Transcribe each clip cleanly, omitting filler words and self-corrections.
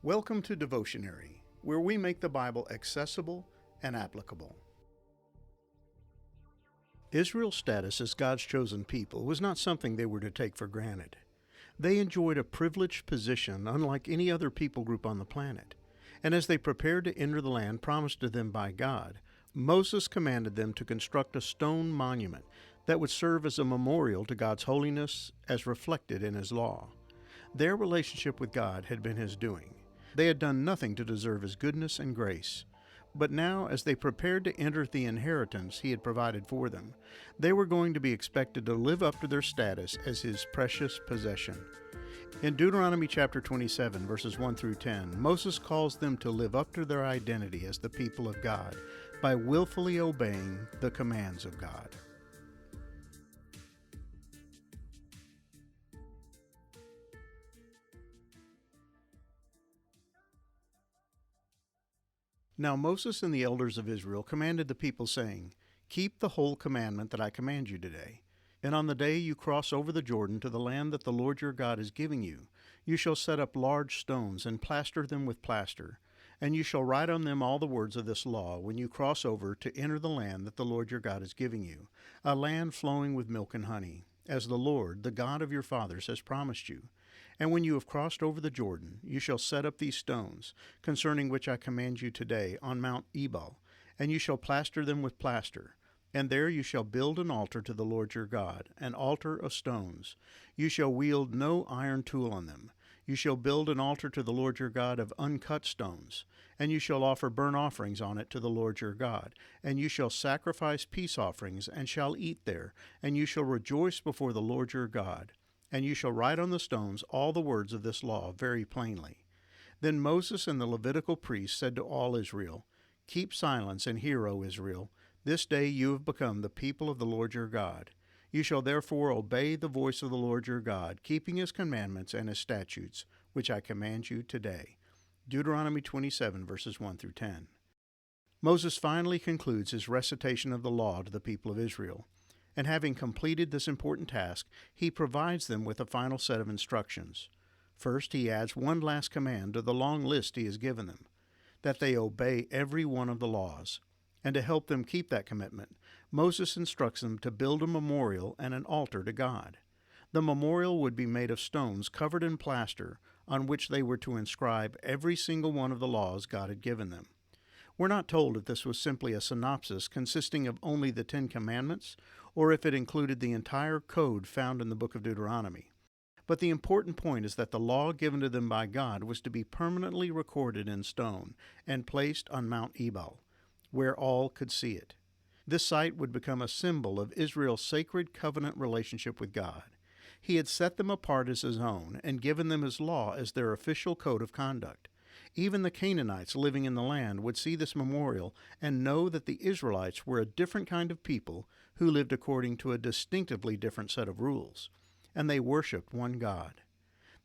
Welcome to Devotionary, where we make the Bible accessible and applicable. Israel's status as God's chosen people was not something they were to take for granted. They enjoyed a privileged position unlike any other people group on the planet. And as they prepared to enter the land promised to them by God, Moses commanded them to construct a stone monument that would serve as a memorial to God's holiness as reflected in His law. Their relationship with God had been His doing. They had done nothing to deserve His goodness and grace. But now, as they prepared to enter the inheritance He had provided for them, they were going to be expected to live up to their status as His precious possession. In Deuteronomy chapter 27, verses 1 through 10, Moses calls them to live up to their identity as the people of God by willfully obeying the commands of God. Now Moses and the elders of Israel commanded the people, saying, Keep the whole commandment that I command you today. And on the day you cross over the Jordan to the land that the Lord your God is giving you, you shall set up large stones and plaster them with plaster. And you shall write on them all the words of this law when you cross over to enter the land that the Lord your God is giving you, a land flowing with milk and honey, as the Lord, the God of your fathers, has promised you. And when you have crossed over the Jordan, you shall set up these stones, concerning which I command you today, on Mount Ebal, and you shall plaster them with plaster. And there you shall build an altar to the Lord your God, an altar of stones. You shall wield no iron tool on them. You shall build an altar to the Lord your God of uncut stones, and you shall offer burnt offerings on it to the Lord your God. And you shall sacrifice peace offerings, and shall eat there, and you shall rejoice before the Lord your God. And you shall write on the stones all the words of this law very plainly. Then Moses and the Levitical priests said to all Israel, Keep silence and hear, O Israel. This day you have become the people of the Lord your God. You shall therefore obey the voice of the Lord your God, keeping His commandments and His statutes, which I command you today. Deuteronomy 27, verses 1 through 10. Moses finally concludes his recitation of the law to the people of Israel. And having completed this important task, he provides them with a final set of instructions. First, he adds one last command to the long list he has given them, that they obey every one of the laws. And to help them keep that commitment, Moses instructs them to build a memorial and an altar to God. The memorial would be made of stones covered in plaster, on which they were to inscribe every single one of the laws God had given them. We're not told if this was simply a synopsis consisting of only the 10 Commandments, or if it included the entire code found in the book of Deuteronomy. But the important point is that the law given to them by God was to be permanently recorded in stone and placed on Mount Ebal, where all could see it. This site would become a symbol of Israel's sacred covenant relationship with God. He had set them apart as His own and given them His law as their official code of conduct. Even the Canaanites living in the land would see this memorial and know that the Israelites were a different kind of people who lived according to a distinctively different set of rules, and they worshiped one God.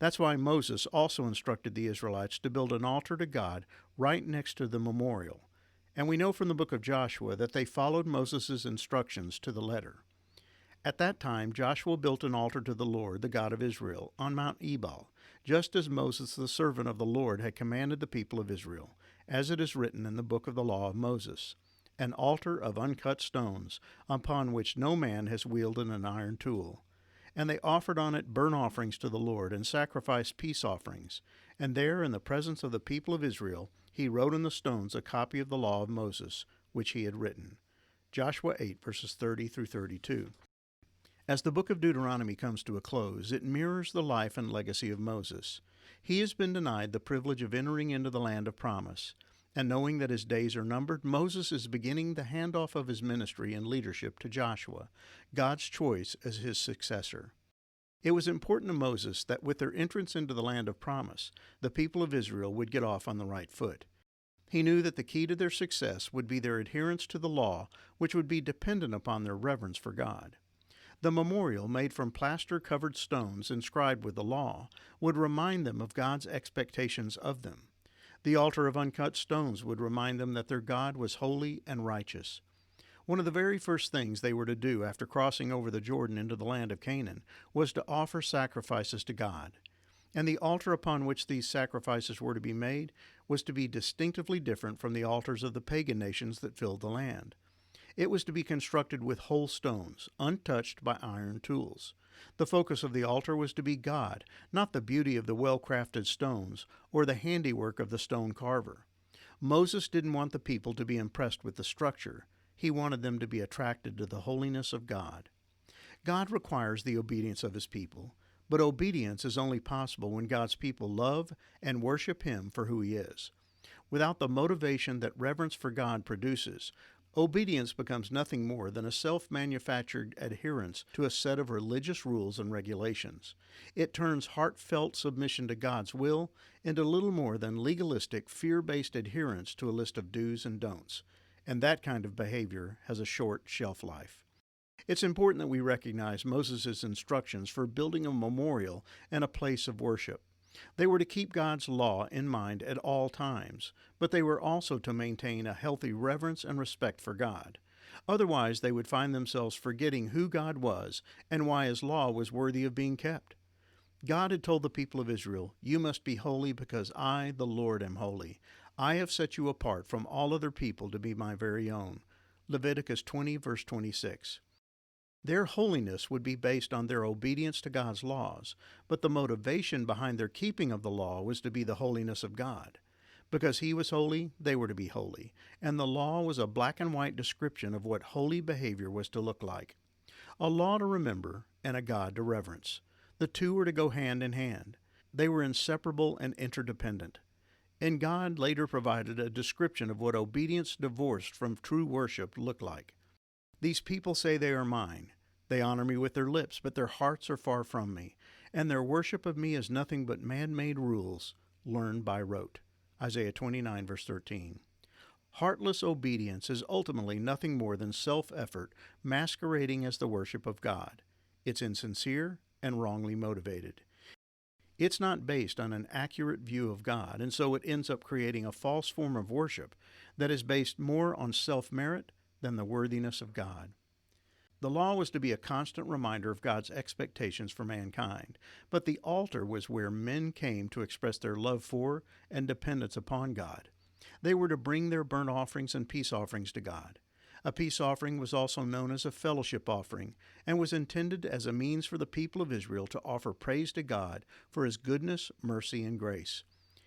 That's why Moses also instructed the Israelites to build an altar to God right next to the memorial. And we know from the book of Joshua that they followed Moses' instructions to the letter. At that time, Joshua built an altar to the Lord, the God of Israel, on Mount Ebal, just as Moses, the servant of the Lord, had commanded the people of Israel, as it is written in the book of the law of Moses, an altar of uncut stones, upon which no man has wielded an iron tool. And they offered on it burnt offerings to the Lord, and sacrificed peace offerings. And there, in the presence of the people of Israel, he wrote on the stones a copy of the law of Moses, which he had written. Joshua 8, verses 30 through 32. As the book of Deuteronomy comes to a close, it mirrors the life and legacy of Moses. He has been denied the privilege of entering into the land of promise, and knowing that his days are numbered, Moses is beginning the handoff of his ministry and leadership to Joshua, God's choice as his successor. It was important to Moses that with their entrance into the land of promise, the people of Israel would get off on the right foot. He knew that the key to their success would be their adherence to the law, which would be dependent upon their reverence for God. The memorial, made from plaster-covered stones inscribed with the law, would remind them of God's expectations of them. The altar of uncut stones would remind them that their God was holy and righteous. One of the very first things they were to do after crossing over the Jordan into the land of Canaan was to offer sacrifices to God. And the altar upon which these sacrifices were to be made was to be distinctively different from the altars of the pagan nations that filled the land. It was to be constructed with whole stones, untouched by iron tools. The focus of the altar was to be God, not the beauty of the well-crafted stones or the handiwork of the stone carver. Moses didn't want the people to be impressed with the structure. He wanted them to be attracted to the holiness of God. God requires the obedience of his people, but obedience is only possible when God's people love and worship him for who he is. Without the motivation that reverence for God produces, obedience becomes nothing more than a self-manufactured adherence to a set of religious rules and regulations. It turns heartfelt submission to God's will into little more than legalistic, fear-based adherence to a list of do's and don'ts, and that kind of behavior has a short shelf life. It's important that we recognize Moses' instructions for building a memorial and a place of worship. They were to keep God's law in mind at all times, but they were also to maintain a healthy reverence and respect for God. Otherwise, they would find themselves forgetting who God was and why his law was worthy of being kept. God had told the people of Israel, "You must be holy because I, the Lord, am holy. I have set you apart from all other people to be my very own." Leviticus 20, verse 26. Their holiness would be based on their obedience to God's laws, but the motivation behind their keeping of the law was to be the holiness of God. Because he was holy, they were to be holy, and the law was a black and white description of what holy behavior was to look like. A law to remember and a God to reverence. The two were to go hand in hand. They were inseparable and interdependent. And God later provided a description of what obedience divorced from true worship looked like. "These people say they are mine. They honor me with their lips, but their hearts are far from me, and their worship of me is nothing but man-made rules learned by rote." Isaiah 29, verse 13. Heartless obedience is ultimately nothing more than self-effort masquerading as the worship of God. It's insincere and wrongly motivated. It's not based on an accurate view of God, and so it ends up creating a false form of worship that is based more on self-merit than the worthiness of God. The law was to be a constant reminder of God's expectations for mankind, but the altar was where men came to express their love for and dependence upon God. They were to bring their burnt offerings and peace offerings to God. A peace offering was also known as a fellowship offering and was intended as a means for the people of Israel to offer praise to God for his goodness, mercy, and grace.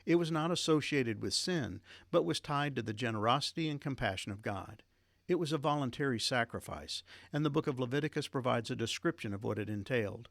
It was not associated with sin, but was tied to the generosity and compassion of God. It was a voluntary sacrifice, and the book of Leviticus provides a description of what it entailed.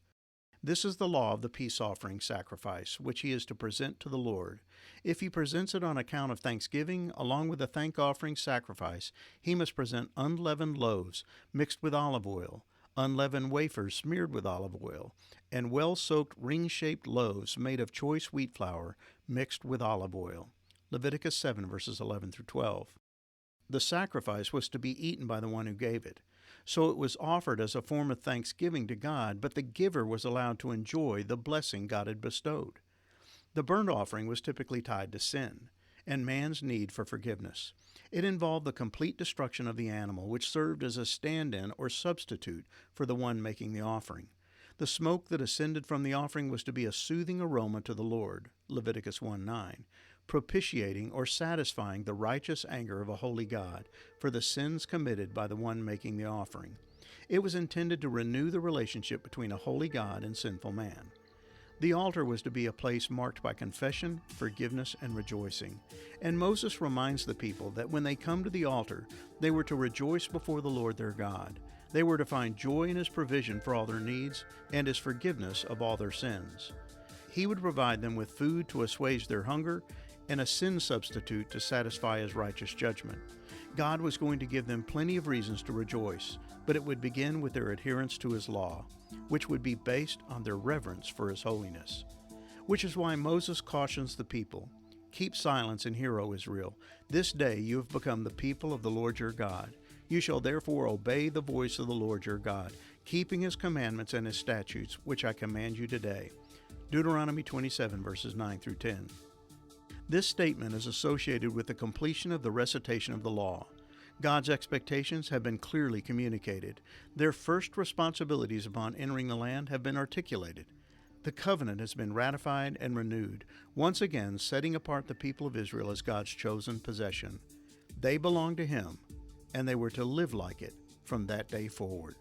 This is the law of the peace offering sacrifice, which he is to present to the Lord. If he presents it on account of thanksgiving, along with the thank offering sacrifice, he must present unleavened loaves mixed with olive oil, unleavened wafers smeared with olive oil, and well-soaked ring-shaped loaves made of choice wheat flour mixed with olive oil. Leviticus 7, verses 11 through 12. The sacrifice was to be eaten by the one who gave it. So it was offered as a form of thanksgiving to God, but the giver was allowed to enjoy the blessing God had bestowed. The burnt offering was typically tied to sin and man's need for forgiveness. It involved the complete destruction of the animal, which served as a stand-in or substitute for the one making the offering. The smoke that ascended from the offering was to be a soothing aroma to the Lord, Leviticus 1:9, propitiating or satisfying the righteous anger of a holy God for the sins committed by the one making the offering. It was intended to renew the relationship between a holy God and sinful man. The altar was to be a place marked by confession, forgiveness, and rejoicing. And Moses reminds the people that when they come to the altar, they were to rejoice before the Lord their God. They were to find joy in his provision for all their needs and his forgiveness of all their sins. He would provide them with food to assuage their hunger and a sin substitute to satisfy his righteous judgment. God was going to give them plenty of reasons to rejoice, but it would begin with their adherence to his law, which would be based on their reverence for his holiness. Which is why Moses cautions the people, "Keep silence and hear, O Israel. This day you have become the people of the Lord your God. You shall therefore obey the voice of the Lord your God, keeping his commandments and his statutes, which I command you today." Deuteronomy 27, verses 9 through 10. This statement is associated with the completion of the recitation of the law. God's expectations have been clearly communicated. Their first responsibilities upon entering the land have been articulated. The covenant has been ratified and renewed, once again setting apart the people of Israel as God's chosen possession. They belong to Him, and they were to live like it from that day forward.